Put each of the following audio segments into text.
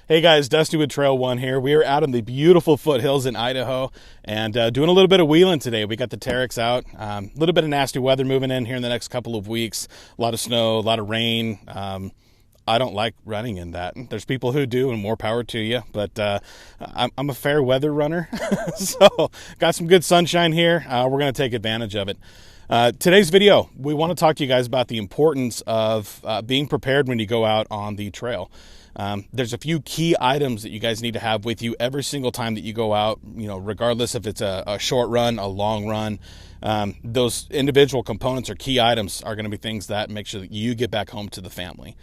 Hey guys, Dusty with Trail One here. We are out in the beautiful foothills in Idaho and doing a little bit of wheeling today. We got the Terex out. A little bit of nasty weather moving in here in the next couple of weeks. A lot of snow, a lot of rain. I don't like running in that. There's people who do, and more power to you. But I'm a fair weather runner, so got some good sunshine here. We're going to take advantage of it. Today's video, we want to talk to you guys about the importance of being prepared when you go out on the trail. There's a few key items that you guys need to have with you every single time that you go out, regardless if it's a short run, a long run. Those individual components or key items are going to be things that make sure that you get back home to the family.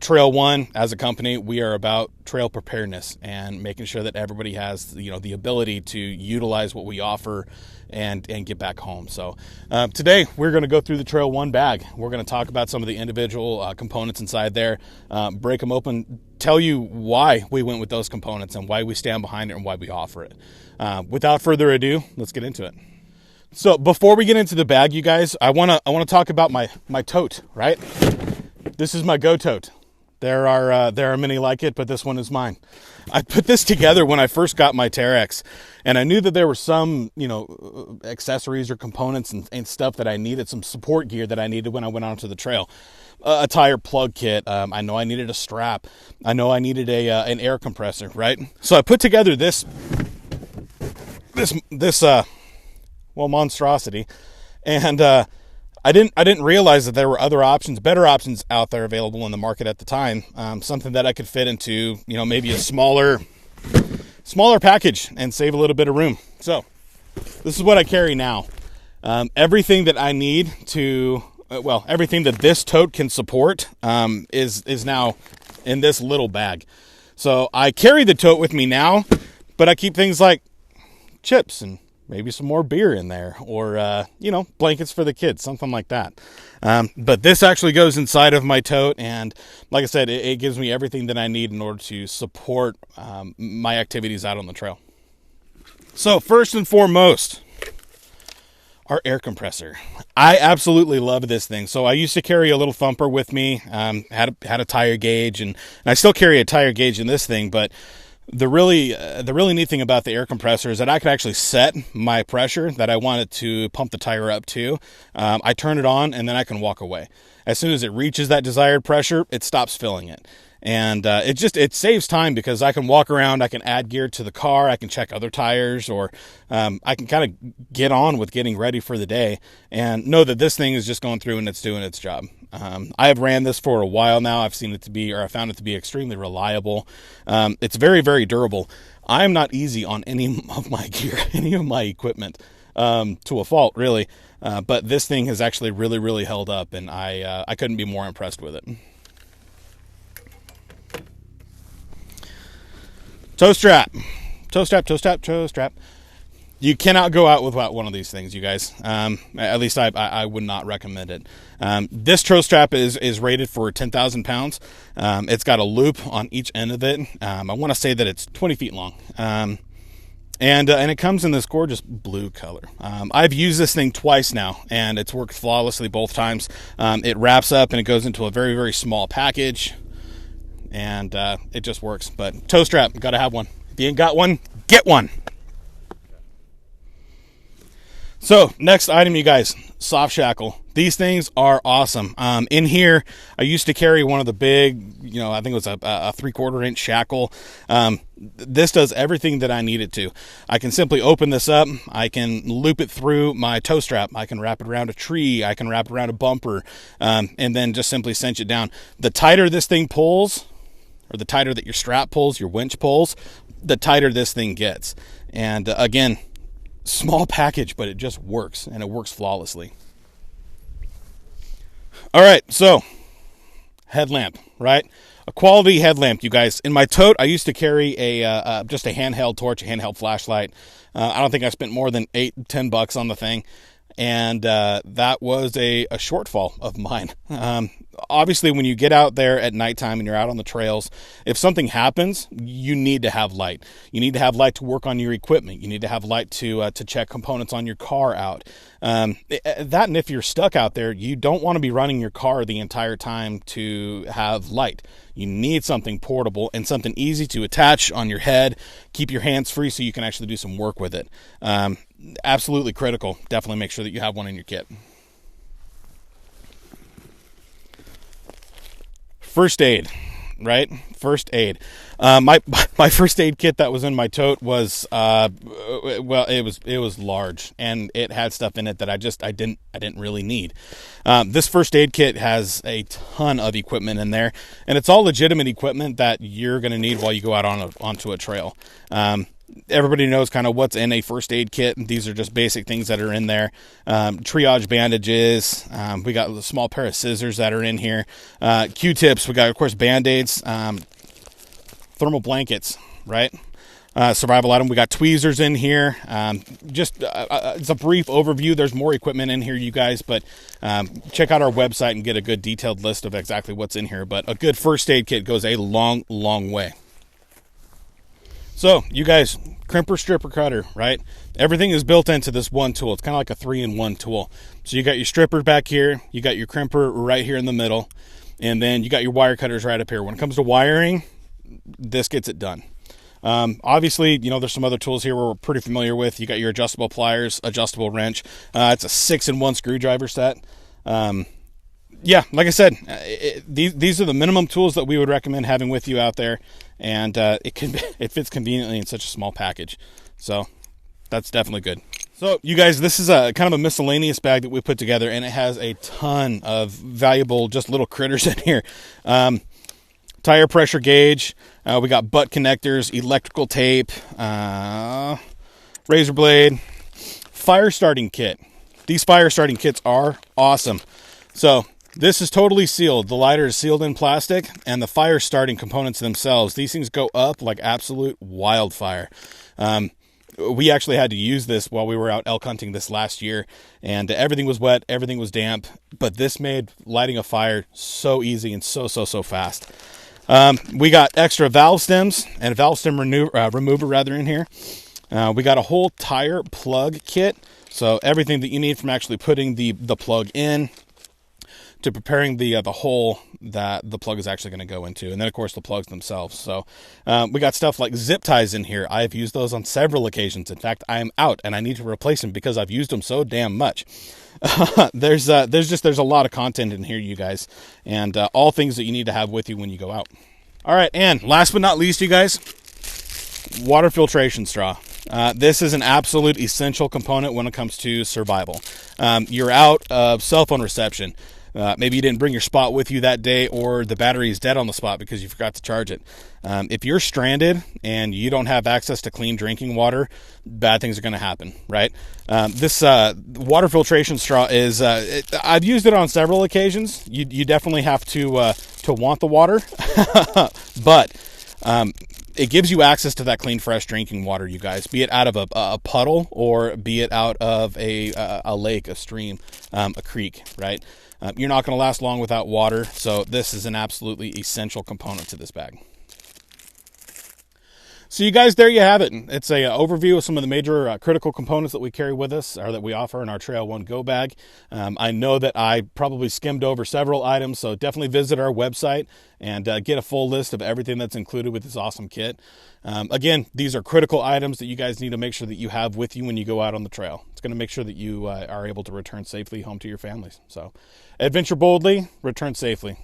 Trail One, as a company, we are about trail preparedness and making sure that everybody has, the ability to utilize what we offer and get back home. So today we're going to go through the Trail One bag. We're going to talk about some of the individual components inside there, break them open, tell you why we went with those components and why we stand behind it and why we offer it. Without further ado, let's get into it. So before we get into the bag, you guys, I want to talk about my tote, right? This is my Go Tote. There are many like it, but this one is mine. I put this together when I first got my Terex, and I knew that there were some, accessories or components and stuff that I needed, some support gear that I needed when I went onto the trail. A tire plug kit. I know I needed a strap. I know I needed an air compressor, right? So I put together this monstrosity, and I didn't realize that there were other options, better options out there available in the market at the time. Something that I could fit into, maybe a smaller package and save a little bit of room. So this is what I carry now. Everything that I need to, everything that this tote can support is now in this little bag. So I carry the tote with me now, but I keep things like chips and maybe some more beer in there, or, blankets for the kids, something like that. But this actually goes inside of my tote, and like I said, it gives me everything that I need in order to support my activities out on the trail. So first and foremost, our air compressor. I absolutely love this thing. So I used to carry a little thumper with me, had a tire gauge, and I still carry a tire gauge in this thing, but the really neat thing about the air compressor is that I could actually set my pressure that I wanted to pump the tire up to. I turn it on and then I can walk away. As soon as it reaches that desired pressure, it stops filling it. And it saves time because I can walk around, I can add gear to the car, I can check other tires, or I can kind of get on with getting ready for the day and know that this thing is just going through and it's doing its job. I have ran this for a while now. I found it to be extremely reliable. It's very, very durable. I'm not easy on any of my gear, any of my equipment, to a fault, really. But this thing has actually really, really held up, and I couldn't be more impressed with it. Toe strap. You cannot go out without one of these things, you guys. At least I would not recommend it. This toe strap is rated for 10,000 pounds. It's got a loop on each end of it. I want to say that it's 20 feet long. And it comes in this gorgeous blue color. I've used this thing twice now, and it's worked flawlessly both times. It wraps up and it goes into a very, very small package. And it just works. But toe strap, got to have one. If you ain't got one, get one. So next item, you guys, soft shackle. These things are awesome. In here, I used to carry one of the big, I think it was a 3/4 inch shackle. This does everything that I need it to. I can simply open this up. I can loop it through my toe strap. I can wrap it around a tree. I can wrap it around a bumper, and then just simply cinch it down. The tighter this thing pulls, or the tighter that your strap pulls, your winch pulls, the tighter this thing gets. And again, small package, but it just works, and it works flawlessly. All right, so headlamp, right? A quality headlamp, you guys. In my tote, I used to carry just a handheld torch, a handheld flashlight. I don't think I spent more than $8-10 on the thing. and that was a shortfall of mine. Obviously, when you get out there at nighttime and you're out on the trails, if something happens, you need to have light. You need to have light to work on your equipment. You need to have light to check components on your car out. That, and if you're stuck out there, you don't want to be running your car the entire time to have light. You need something portable and something easy to attach on your head, keep your hands free so you can actually do some work with it. Absolutely critical. Definitely make sure that you have one in your kit. First aid, right? First aid. My first aid kit that was in my tote was it was large, and it had stuff in it that I didn't really need. This first aid kit has a ton of equipment in there, and it's all legitimate equipment that you're going to need while you go out onto a trail. Everybody knows kind of what's in a first aid kit. These are just basic things that are in there. Triage bandages. We got a small pair of scissors that are in here. Q-tips. We got, of course, Band-Aids. Thermal blankets, right? Survival item. We got tweezers in here. It's a brief overview. There's more equipment in here, you guys, but check out our website and get a good detailed list of exactly what's in here. But a good first aid kit goes a long, long way. So, you guys, crimper, stripper, cutter, right? Everything is built into this one tool. It's kind of like a 3-in-1 tool. So you got your stripper back here, you got your crimper right here in the middle, and then you got your wire cutters right up here. When it comes to wiring, this gets it done. Obviously, there's some other tools here we're pretty familiar with. You got your adjustable pliers, adjustable wrench. It's a 6-in-1 screwdriver set. Yeah, like I said, these are the minimum tools that we would recommend having with you out there, and it fits conveniently in such a small package. So that's definitely good. So you guys, this is a kind of a miscellaneous bag that we put together, and it has a ton of valuable just little critters in here. Tire pressure gauge. We got butt connectors, electrical tape, razor blade, fire starting kit. These fire starting kits are awesome. So this is totally sealed. The lighter is sealed in plastic, and the fire starting components themselves, these things go up like absolute wildfire. We actually had to use this while we were out elk hunting this last year, and everything was wet, everything was damp, but this made lighting a fire so easy and so fast. We got extra valve stems and a valve stem remover in here. We got a whole tire plug kit, so everything that you need from actually putting the plug in to preparing the hole that the plug is actually going to go into, and then of course the plugs themselves. So we got stuff like zip ties in here. I've used those on several occasions. In fact, I am out and I need to replace them because I've used them so damn much. There's a lot of content in here, you guys, and all things that you need to have with you when you go out. All right, and last but not least, you guys, water filtration straw. This is an absolute essential component when it comes to survival. You're out of cell phone reception. Maybe you didn't bring your spot with you that day, or the battery is dead on the spot because you forgot to charge it. If you're stranded and you don't have access to clean drinking water, bad things are going to happen, right? This water filtration straw is, I've used it on several occasions. You definitely have to want the water, but it gives you access to that clean, fresh drinking water, you guys, be it out of a puddle or be it out of a lake, a stream, a creek, right? You're not going to last long without water, so this is an absolutely essential component to this bag. So you guys, there you have it. It's a overview of some of the major critical components that we carry with us, or that we offer in our Trail1 Go Bag. I know that I probably skimmed over several items, so definitely visit our website and get a full list of everything that's included with this awesome kit. Again, these are critical items that you guys need to make sure that you have with you when you go out on the trail. It's going to make sure that you are able to return safely home to your families. So, adventure boldly, return safely.